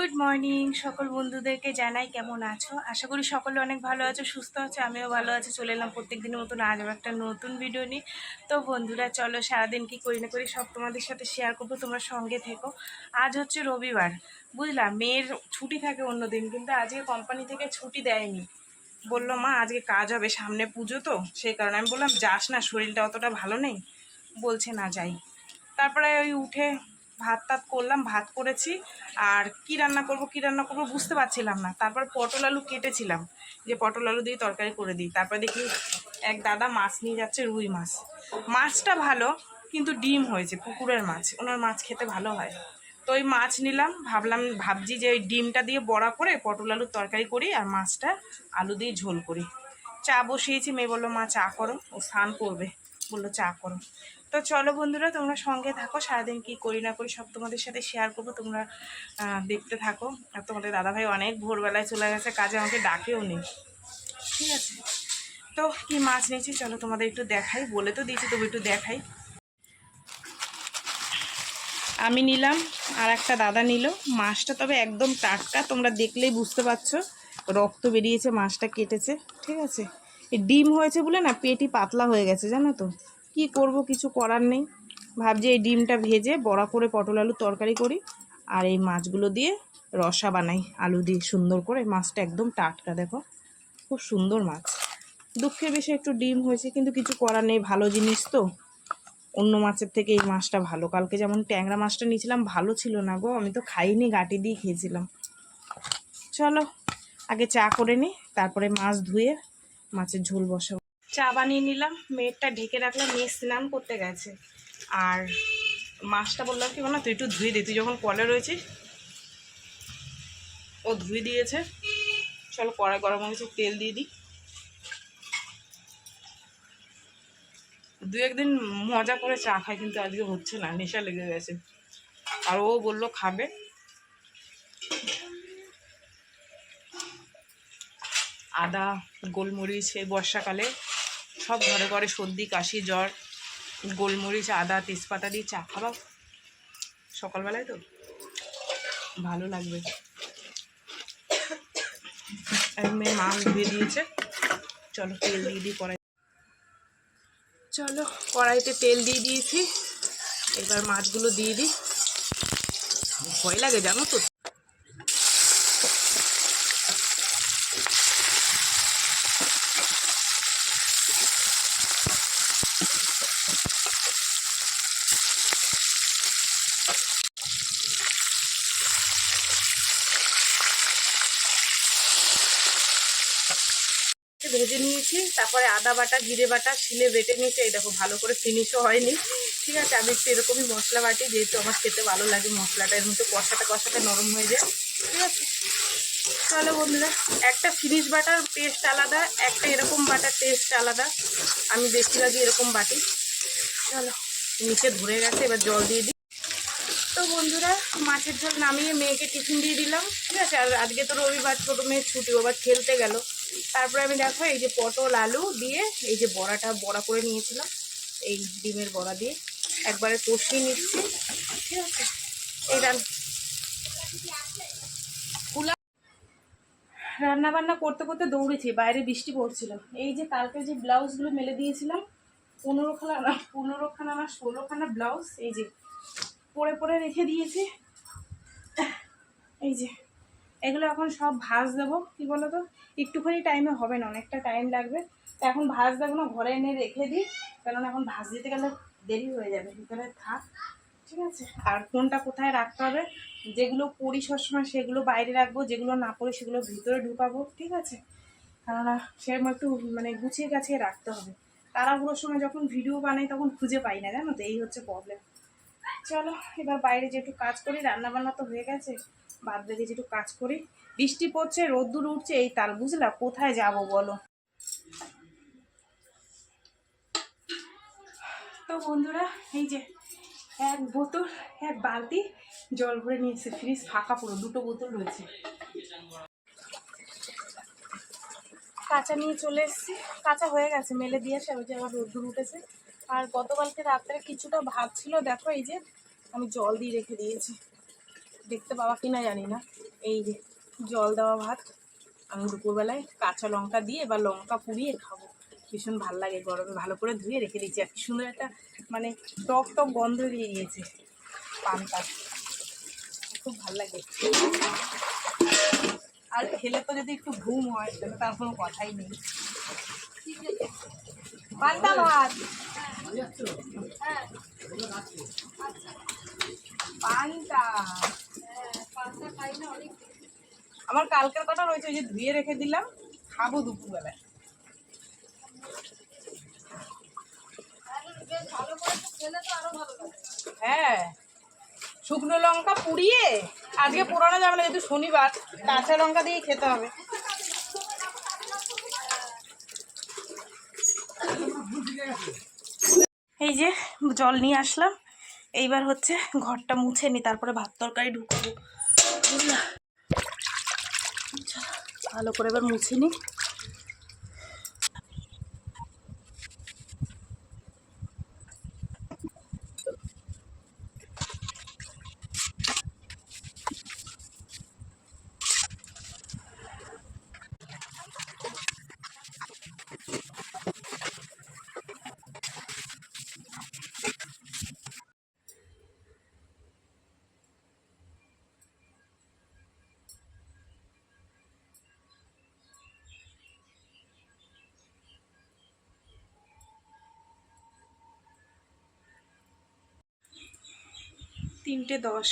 Good morning সকল বন্ধুদেরকে জানাই কেমন আছো। আশা করি সকলে অনেক ভালো আছো, সুস্থ আছো, আমিও ভালো আছি। চলে এলাম প্রত্যেক দিনের মতন আজও একটা নতুন ভিডিও নিয়ে। তো বন্ধুরা চলো সারাদিন কি করি না করি সব তোমাদের সাথে শেয়ার করবো, তোমরা সঙ্গে থেকো। আজ হচ্ছে রবিবার, বুঝলাম মেয়ের ছুটি থাকে অন্য দিন, কিন্তু আজকে কোম্পানি থেকে ছুটি দেয়নি। বললো মা আজকে কাজ হবে, সামনে পুজো তো সেই কারণে। আমি বললাম যাস না, শরীরটা অতটা ভালো নেই। বলছে না যাই। তারপরে ওই উঠে ভাত টাত করলাম, ভাত করেছি। আর কি রান্না করব বুঝতে পারছিলাম না। তারপর পটল আলু কেটেছিলাম, যে পটল আলু দিয়ে তরকারি করে দিই। তারপর দেখি এক দাদা মাছ নিয়ে যাচ্ছে, রুই মাছ। মাছটা ভালো, কিন্তু ডিম হয়েছে, পুকুরের মাছ, ওনার মাছ খেতে ভালো হয়। তো ওই মাছ নিলাম, ভাবছি যে ওই ডিমটা দিয়ে বড়া করে পটল আলুর তরকারি করি, আর মাছটা আলু দিয়ে ঝোল করি। চা বসিয়েছি, মেয়ে বললো মা চা করো, ও স্নান করবে, বললো চা করো। তো চলো বন্ধুরা তোমরা সঙ্গে থাকো, সারাদিন কি করি না করি সব তোমাদের সাথে শেয়ার করবো, তোমরা দেখতে থাকো। আর তোমাদের দাদাভাই অনেক ভোরবেলায় চলে গেছে কাজে, আমাকে ডাকেও নেই, ঠিক আছে। তো কি মাছ নিয়েছি চলো তোমাদের একটু দেখাই, বলে তো দিয়েছি তবু একটু দেখাই। আমি নিলাম, আর একটা দাদা নিল। মাছটা তবে একদম টাটকা, তোমরা দেখলেই বুঝতে পারছো, রক্ত বেরিয়েছে, মাছটা কেটেছে, ঠিক আছে। এই ডিম হয়েছে বলে না পেটই পাতলা হয়ে গেছে, জানো তো। কি করব, কিছু করার নেই। ভাবছি এই ডিমটা ভেজে বড়া করে পটল আলু তরকারি করি, আর এই মাছগুলো দিয়ে রসা বানাই আলু দিয়ে সুন্দর করে। মাছটা একদম টাটকা, দেখো খুব সুন্দর মাছ। দুঃখের বিষয় একটু ডিম হয়েছে, কিন্তু কিছু করার নেই, ভালো জিনিস তো। অন্য মাছের থেকে এই মাছটা ভালো। কালকে যেমন ট্যাংরা মাছটা নিয়েছিলাম, ভালো ছিল না গো, আমি তো খাইনি, গাঁটি দিয়ে খেয়েছিলাম। চলো আগে চা করে নিই, তারপরে মাছ ধুয়ে মাছের ঝোল বসাবো। চা বানিয়ে নিলাম, মেয়েরটা ঢেকে রাখলাম, মেয়ে স্নান করতে গেছে। আর মাছটা বললাম কি বলো, তুই একটু ধুয়ে দে, তুই যখন কলে রয়েছিস। ও ধুয়ে দিয়েছে। চলো কড়াই গরম হয়েছে, তেল দিয়ে দিই। দু একদিন মজা করে চা খাই, কিন্তু আজকে হচ্ছে না, নেশা লেগে গেছে। আর ও বললো খাবে। আদা, গোলমরিচ, এই বর্ষাকালে সব ঘরে ঘরে সর্দি কাশি জ্বর, গোলমরিচ আদা তেজপাতা দিয়ে চা খাবা সকালবেলায়, তো ভালো লাগবে। মেয়ে মাছ ধুয়ে দিয়েছে, চলো তেল দিয়ে দিই কড়াই। চলো কড়াইতে তেল দিয়ে দিয়েছি, এবার মাছগুলো দিয়ে দিই। ভয় লাগে জানো তো। ভেজে নিয়েছি, তারপরে আদা বাটা জিরে বাটা শিলে বেটে নিয়েছি। এই দেখো ভালো করে ফিনিশও হয়নি, ঠিক আছে। আমি একটু এরকমই মশলা বাটি, যেহেতু আমার খেতে ভালো লাগে মশলাটা, এর মধ্যে কষাতে কষাতে নরম হয়ে যায়, ঠিক আছে। চলো বন্ধুরা, একটা ফিনিশ বাটার টেস্ট আলাদা, একটা এরকম বাটার টেস্ট আলাদা। আমি বেশিরভাগই এরকম বাটি। চলো নিচে ধরে গেছে, এবার জল দিয়ে দিই। তো বন্ধুরা মাছের ঝোল নামিয়ে মেয়েকে টিফিন দিয়ে দিলাম, ঠিক আছে। আর আজকে তো রবিবার, ছোটো মেয়ের ছুটি, আবার খেলতে গেল। তারপরে আমি দেখো এই যে পটল আলু দিয়ে এই যে বড়া করে নিয়েছিলাম, এই ডিমের বড়া দিয়ে একবারে কষিয়ে নিচ্ছি, ঠিক আছে। এই রান্না বান্না করতে করতে দৌড়েছি, বাইরে বৃষ্টি পড়ছিল। এই যে কালকে যে ব্লাউজগুলো মেলে দিয়েছিলাম, 15খানা না 16খানা ব্লাউজ, এই যে পরে পরে রেখে দিয়েছি। এই যে এগুলো এখন সব ভাঁজ দেবো, কি বলো তো, একটুখানি টাইমে হবে না, অনেকটা টাইম লাগবে। তো এখন ভাঁজ দেবো না, ঘরে এনে রেখে দিই, কারণ এখন ভাঁজ দিতে গেলে দেরি হয়ে যাবে, ভিতরে থাক, ঠিক আছে। আর কোনটা কোথায় রাখতে হবে, যেগুলো পরি সবসময় সেগুলো বাইরে রাখবো, যেগুলো না পরি সেগুলো ভিতরে ঢুকাবো, ঠিক আছে। কেননা সেরকম একটু মানে গুছিয়ে গাছিয়ে রাখতে হবে। তাড়াহুড়োর সময় যখন ভিডিও বানাই তখন খুঁজে পাই না, জানো তো, এই হচ্ছে প্রবলেম। চলো এবার বাইরে যে একটু কাজ করি, রান্না বান্না তো হয়ে গেছে, বাদ রেখে যে একটু কাজ করি। বৃষ্টি পড়ছে, রোদ্দুর উঠছে, এই তাল, বুঝলা, কোথায় যাব বলো। তো বন্ধুরা এই যে এক বোতল, এক বালতি জল ভরে নিয়েছে, ফ্রিজ ফাঁকা পুরো, 2টো বোতল রয়েছে। কাঁচা নিয়ে চলে এসেছি, কাঁচা হয়ে গেছে, মেলে দিয়েছে, ওই যে আবার রোদ্দুর উঠেছে। আর গতকালকে রাত্রে কিছুটা ভাত ছিল, দেখো এই যে আমি জল দিয়ে রেখে দিয়েছি, দেখতে পাওয়া কিনা জানি না। এই যে জল দেওয়া ভাত, আমি দুপুরবেলায় কাঁচা লঙ্কা দিয়ে বা লঙ্কা পুড়িয়ে খাবো, ভীষণ ভালো লাগে। গরমে ভালো করে ধুয়ে রেখে দিচ্ছি, আর কি সুন্দর একটা মানে টক টক গন্ধ দিয়ে গিয়েছে পান্তা, খুব ভালো লাগে। আর খেলে তো যদি একটু ঘুম হয় তাহলে তার কোনো কথাই নেই। পান্তা ভাত, পান্তা আমার কালকের কথা রয়েছে, ওই যে ধুয়ে রেখে দিলাম, খাবো দুপুরবেলায়। হ্যাঁ, শুকনো লঙ্কা পুড়িয়ে, আজকে পোড়ানো যাবে না যেহেতু শনিবার, কাঁচা লঙ্কা দিয়ে খেতে হবে। এই যে জল নিয়ে আসলাম, এইবার হচ্ছে ঘরটা মুছে নি, তারপরে ভাত তরকারি ঢুকবো, বুঝলা? ভালো করে এবার মুছে নি। তিনটে 10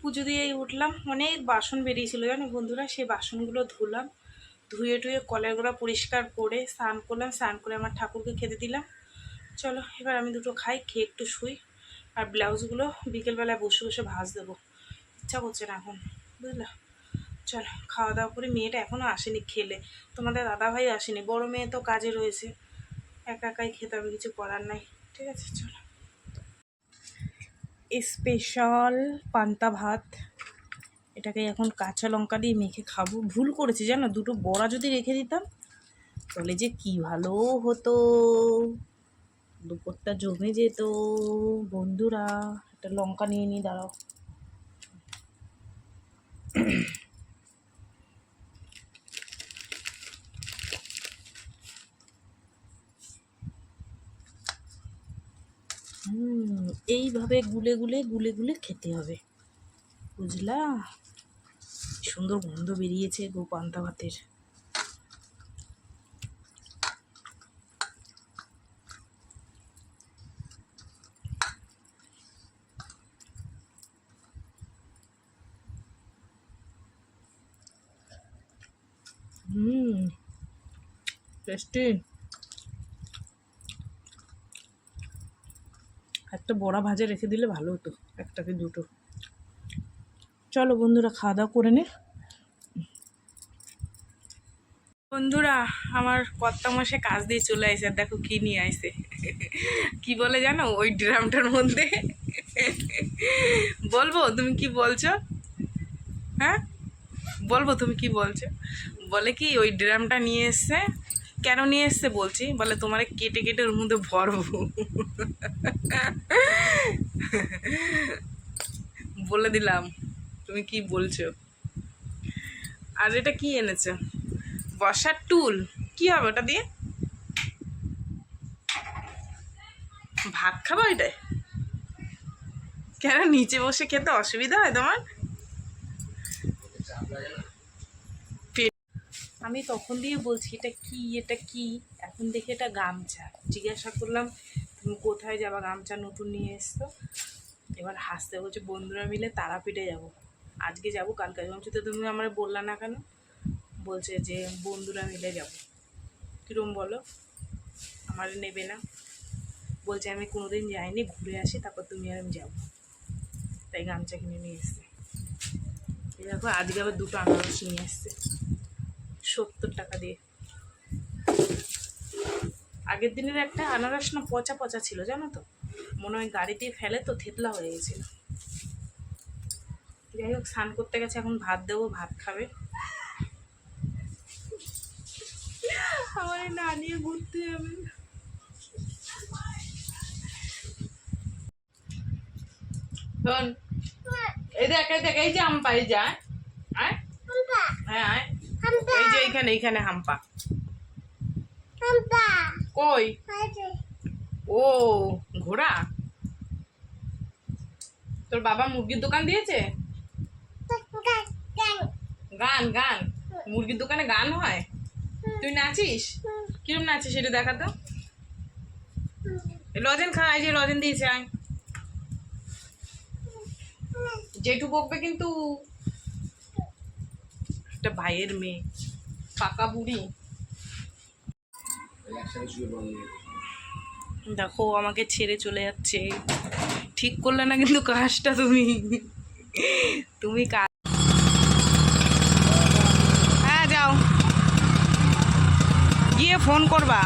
পুজো দিয়েই উঠলাম, অনেক বাসন বেরিয়েছিল জানো বন্ধুরা, সেই বাসনগুলো ধুলাম, ধুয়ে টুয়ে কলের গোড়া পরিষ্কার করে স্নান করলাম, স্নান করে আমার ঠাকুরকে খেতে দিলাম। চলো এবার আমি দুটো খাই, খেয়ে একটু শুই, আর ব্লাউজগুলো বিকেলবেলায় বসে বসে ভাঁজ দেবো, ইচ্ছা করছে না এখন, বুঝলা? চলো খাওয়া দাওয়া করে, মেয়েটা এখনও আসেনি খেলে, তোমাদের দাদাভাই আসেনি, বড় মেয়ে তো কাজে রয়েছে, একা একাই খেতে হবে, কিছু করার নাই। ঠিক আছে চলো, স্পেশাল পান্তা ভাত, এটাকে এখন কাঁচা লঙ্কা দিয়ে মেখে খাবো। ভুল করেছি জানো, দুটো বড়া যদি রেখে দিতাম তাহলে যে কি ভালো হতো, দুপুরটা জমে যেত। বন্ধুরা একটা লঙ্কা নিয়ে নি, দাঁড়াও। এইভাবে গুলে গুলে গুলে গুলে খেতে হবে, বুঝলা? সুন্দর গন্ধ বেরিয়েছে গো পান্তা ভাতের। টেস্টি। একটা বড়া ভাজা রেখে দিলে ভালো হতো, একটাকে দুটো। চলো বন্ধুরা খাওয়া দাওয়া করে নে। বন্ধুরা আমার কর্তামশাই কাজ দিয়ে চলে আসে, আর দেখো কি নিয়ে আসে, কি বলে জানো ওই ড্রামটার মধ্যে, বলবো তুমি কি বলছো? হ্যাঁ বলবো তুমি কি বলছো? বলে কি ওই ড্রামটা নিয়ে এসছে, কেন নিয়ে এসছে বলছি, বলে তোমারে কেটে কেটে ওর মধ্যে ভরবো। বলে দিলাম তুমি কি বলছো। আর এটা কি এনেছো? বসার টুল, কি হবে ওটা দিয়ে? ভাত খাবো এটাই? কেন নিচে বসে খেতে অসুবিধা হয় তোমার? আমি তখন দিয়ে বলছি এটা কি, এটা কি, এখন দেখি এটা গামছা। জিজ্ঞাসা করলাম তুমি কোথায় যাবা, গামছা নতুন নিয়ে এসছো। এবার হাসতে বলছে বন্ধুরা মিলে তারাপীঠে যাব। আজকে যাবো কালকে যাবো। তো তুমি আমার বললা না কেন? বলছে যে বন্ধুরা মিলে যাব। কীরকম বলো, আমার নেবে না? বলছে আমি কোনোদিন যাইনি, ঘুরে আসি তারপর তুমি আর আমি যাবো, তাই গামছা কিনে নিয়ে এসছে। এই দেখো আজকে আবার দুটো আনারস নিয়ে এসছে 70 টাকা দিয়ে। আগের দিনের একটা আনারস না পচা পচা ছিল জানো তো, মনে হয় গাড়িতে ফেলে তো থেতলা হয়ে গেছিল। যাই হোক স্নান করতে গেছে, এখন ভাত দেবো, ভাত খাবে। আমার না নিয়ে ঘুরতে যাবে। শোন এই দেখ এই দেখ, এই যে হাম্পা, এই যে আয় আয়, হ্যাঁ আয়, এই যে এইখানে এইখানে হাম্পা। কই? ও ঘোড়া, তোর বাবা মুরগির দোকান দিয়েছে? গান গান, মুরগির দোকানে গান হয়? তুই নাচিস? কিরম নাচিস সেটা দেখা তো। লজেন খা, এই যে লজেন দিয়েছে, আয়। জেঠু বকবে কিন্তু, একটা ভাইয়ের মেয়ে, পাকা বুড়ি। দেখো আমাকে ছেড়ে চলে যাচ্ছে, ঠিক করলে না কিন্তু কাজটা তুমি, তুমি কাজ। হ্যাঁ যাও, গিয়ে ফোন করবা।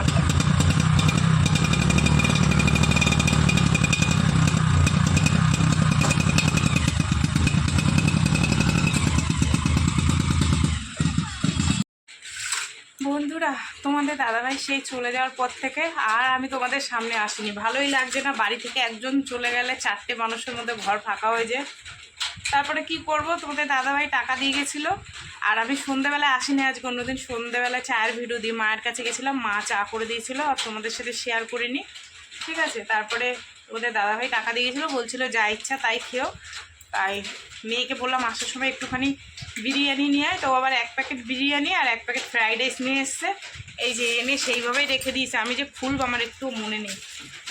বন্ধুরা, তোমাদের দাদাভাই সেই চলে যাওয়ার পর থেকে আর আমি তোমাদের সামনে আসিনি। ভালোই লাগছে না, বাড়ি থেকে একজন চলে গেলে 4টে মানুষের মধ্যে ঘর ফাঁকা হয়ে যায়। তারপরে কি করব, তোমাদের দাদাভাই টাকা দিয়ে গেছিলো, আর আমি সন্ধ্যেবেলায় আসিনি আজকে। অন্যদিন সন্ধ্যেবেলায় চায়ের ভিডিও দিয়ে মায়ের কাছে গেছিলাম, মা চা করে দিয়েছিলো, আর তোমাদের সাথে শেয়ার করিনি, ঠিক আছে। তারপরে ওদের দাদাভাই টাকা দিয়ে গেছিলো, বলছিল যা ইচ্ছা তাই খেও। তাই মেয়েকে বললাম আসার সময় একটুখানি বিরিয়ানি নিয়ে আয়, তো আবার 1 প্যাকেট বিরিয়ানি আর 1 প্যাকেট ফ্রাইড রাইস নিয়ে এসছে। এই যে এনে সেইভাবেই রেখে দিয়েছে, আমি যে খুলব আমার একটু মনে নেই।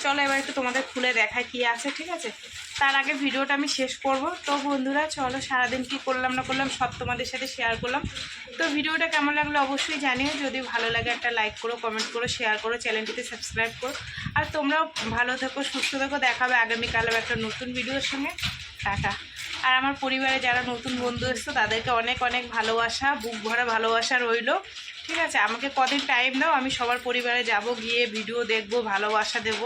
চলো এবার একটু তোমাদের খুলে দেখায় কী আছে, ঠিক আছে। তার আগে ভিডিওটা আমি শেষ করব। তো বন্ধুরা চলো, সারাদিন কী করলাম না করলাম সব তোমাদের সাথে শেয়ার করলাম। তো ভিডিওটা কেমন লাগলো অবশ্যই জানিও, যদি ভালো লাগে একটা লাইক করো, কমেন্ট করো, শেয়ার করো, চ্যানেলটিতে সাবস্ক্রাইব করো। আর তোমরাও ভালো থেকো, সুস্থ থেকো, দেখাবে আগামীকালেও একটা নতুন ভিডিওর সঙ্গে। টাটা। আর আমার পরিবারে যারা নতুন বন্ধু এসছো তাদেরকে অনেক অনেক ভালোবাসা, বুক ভরা ভালোবাসা রইলো, ঠিক আছে। আমাকে কদিন টাইম দাও, আমি সবার পরিবারে যাব, গিয়ে ভিডিও দেখব, ভালোবাসা দেব,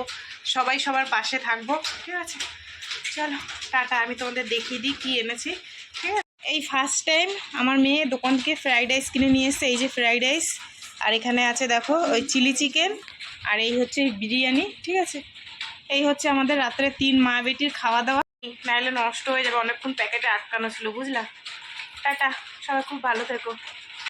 সবাই সবার পাশে থাকবো, ঠিক আছে। চলো টাটা, আমি তোমাদের দেখিয়ে দিই কী এনেছি, ঠিক আছে। এই ফার্স্ট টাইম আমার মেয়ে দোকান থেকে ফ্রাইড রাইস কিনে নিয়ে এসছে, এই যে ফ্রাইড রাইস, আর এখানে আছে দেখো ওই চিলি চিকেন, আর এই হচ্ছে বিরিয়ানি, ঠিক আছে। এই হচ্ছে আমাদের রাত্রে 3 মা বেটির খাওয়া দাওয়া, নাহলে নষ্ট হয়ে যাবে, অনেকক্ষণ প্যাকেটে আটকানো ছিল, বুঝলা। টাটা, সবাই খুব ভালো থেকো।